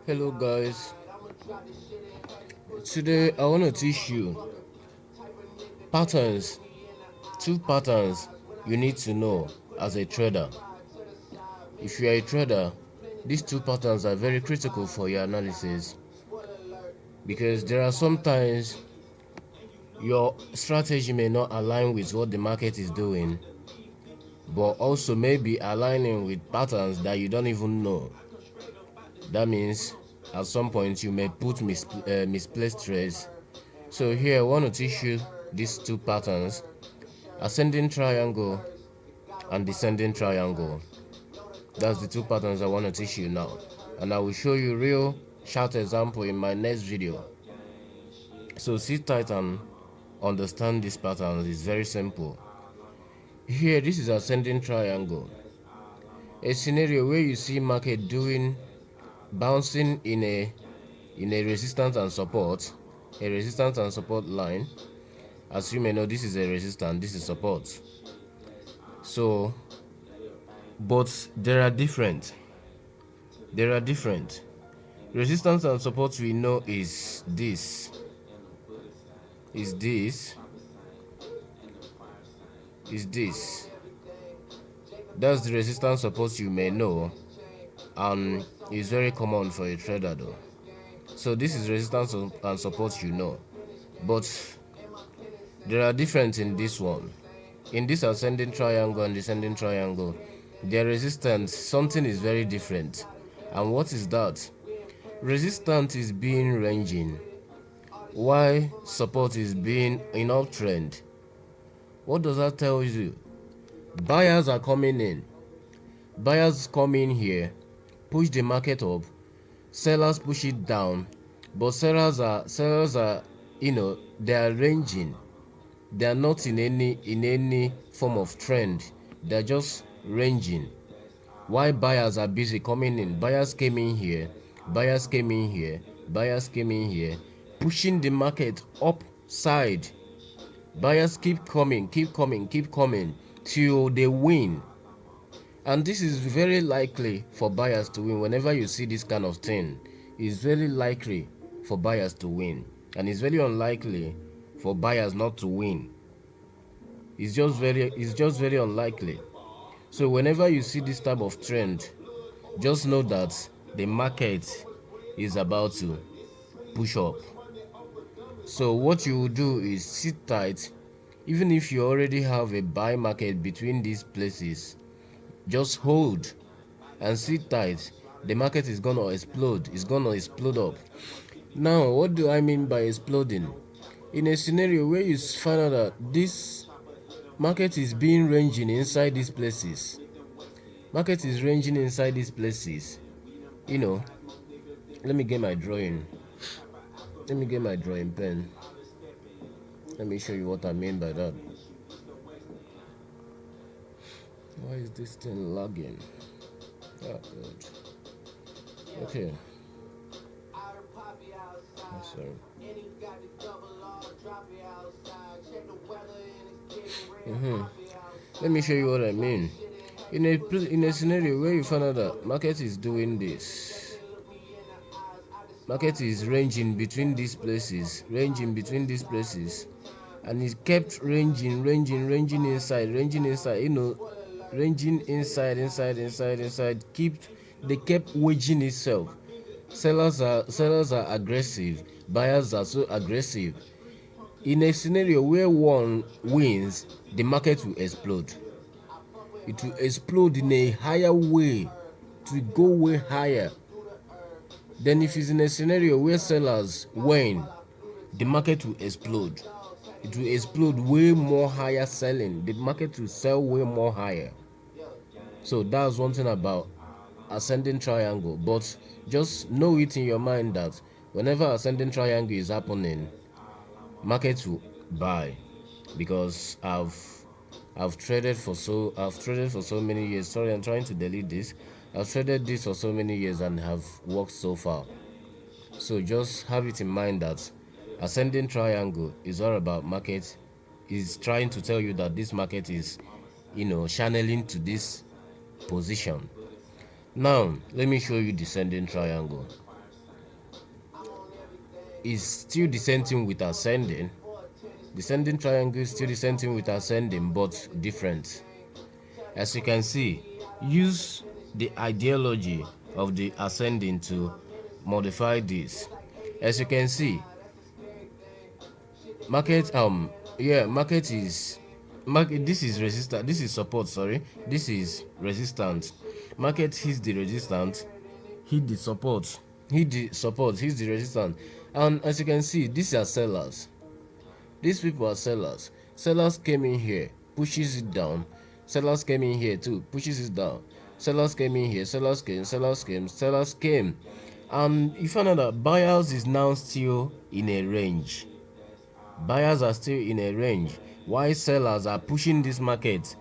Hello guys, today I want to teach you patterns, two patterns you need to know as a trader. If you are a trader, these two patterns are very critical for your analysis because there are sometimes your strategy may not align with what the market is doing, but also maybe aligning with patterns that you don't even know. That means at some point you may put misplaced trades. So here I want to teach you these two patterns: ascending triangle and descending triangle. That's the two patterns I want to teach you now, and I will show you real chart example in my next video. So sit tight and understand these patterns. It's very simple. Here, this is ascending triangle, a scenario where you see market doing bouncing in a resistance and support, line. As you may know, this is a resistance, this is support. So but there are different resistance and support. We know is this, is this, is this. That's the resistance support you may know, and it's very common for a trader though. So this is resistance and support you know, but there are different in this one. In this ascending triangle and descending triangle, their resistance, something is very different. And what is that? Resistance is being ranging, while support is being in uptrend. What does that tell you? Buyers are coming in. Buyers come in here, push the market up. Sellers push it down, but sellers are they are ranging. They are not in any form of trend. They are just ranging. Why buyers are busy coming in? Buyers came in here, buyers came in here, buyers came in here, pushing the market upside. Buyers keep coming, keep coming, keep coming till they win. And this is very likely for buyers to win. Whenever you see this kind of thing, it's very likely for buyers to win, and it's very unlikely for buyers not to win. It's just very unlikely. So whenever you see this type of trend, just know that the market is about to push up. So what you will do is sit tight. Even if you already have a buy market between these places, just hold and sit tight. The market is gonna explode. It's gonna explode up. Now, what do I mean by exploding? In a scenario where you find out that this market is being ranging inside these places, market is ranging inside these places, let me get my drawing. Let me get my drawing pen. Let me show you what I mean by that. Why is this thing lagging? Oh, good. Okay. Oh, sorry. Let me show you what I mean. In a scenario where you find out that market is doing this, market is ranging between these places, and it kept ranging inside, ranging inside. They kept waging itself. Sellers are aggressive, buyers are so aggressive. In a scenario where one wins, the market will explode. It will explode in a higher way. It will go way higher. Then if it's in a scenario where sellers win, the market will explode. It will explode way more higher selling. The market will sell way more higher. So that's one thing about ascending triangle. But just know it in your mind that whenever ascending triangle is happening, market will buy. Because I've traded for so many years. Sorry, I'm trying to delete this. I've traded this for so many years and have worked so far. So just have it in mind that ascending triangle is all about market is trying to tell you that this market is channeling to this position. Now let me show you descending triangle. It's still the same thing with ascending. Descending triangle is still the same thing with ascending, but different. As you can see, use the ideology of the ascending to modify this. As you can see, market this is resistance, this is support, sorry, this is resistance. Market hits the resistance, hit the support, hits the resistance. And as you can see, these are sellers. These people are sellers. Sellers came in here, pushes it down. Sellers came in here too, pushes it down. Sellers came in here, sellers came. And you find out that buyers is now still in a range. Buyers are still in a range, while sellers are pushing this market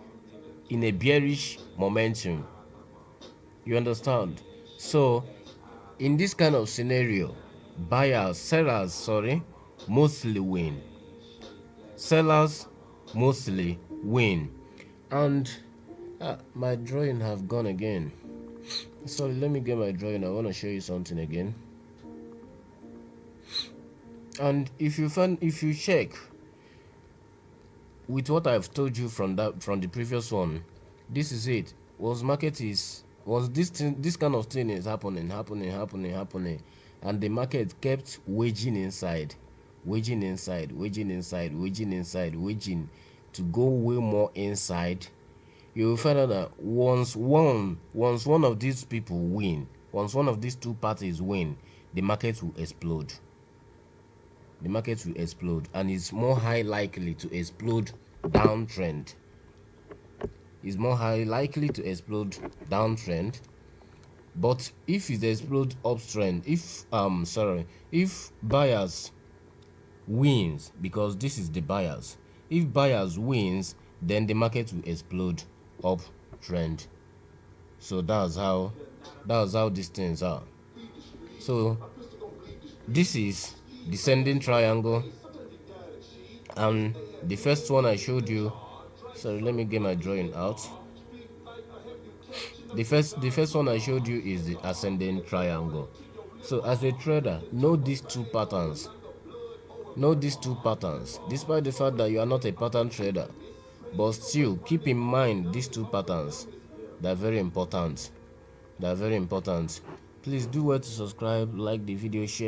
in a bearish momentum. You understand? So, in this kind of scenario, sellers mostly win. Sellers mostly win. And my drawing have gone again. Sorry, let me get my drawing. I want to show you something again. And if you check with what I've told you from the previous one, this is it. This kind of thing is happening, and the market kept waging inside, to go way more inside. You will find out that once one of these people win, once one of these two parties win, the market will explode. The market will explode, and it's more high likely to explode downtrend. It's more highly likely to explode downtrend. But if it explodes uptrend, if buyers wins, because this is the buyers, if buyers wins, then the market will explode uptrend. So that's how these things are. So this is descending triangle, and the first one I showed you, sorry, let me get my drawing out. The first one I showed you is the ascending triangle. So as a trader, know these two patterns. Despite the fact that you are not a pattern trader, but still keep in mind these two patterns. They're very important. Please do well to subscribe, like the video, share.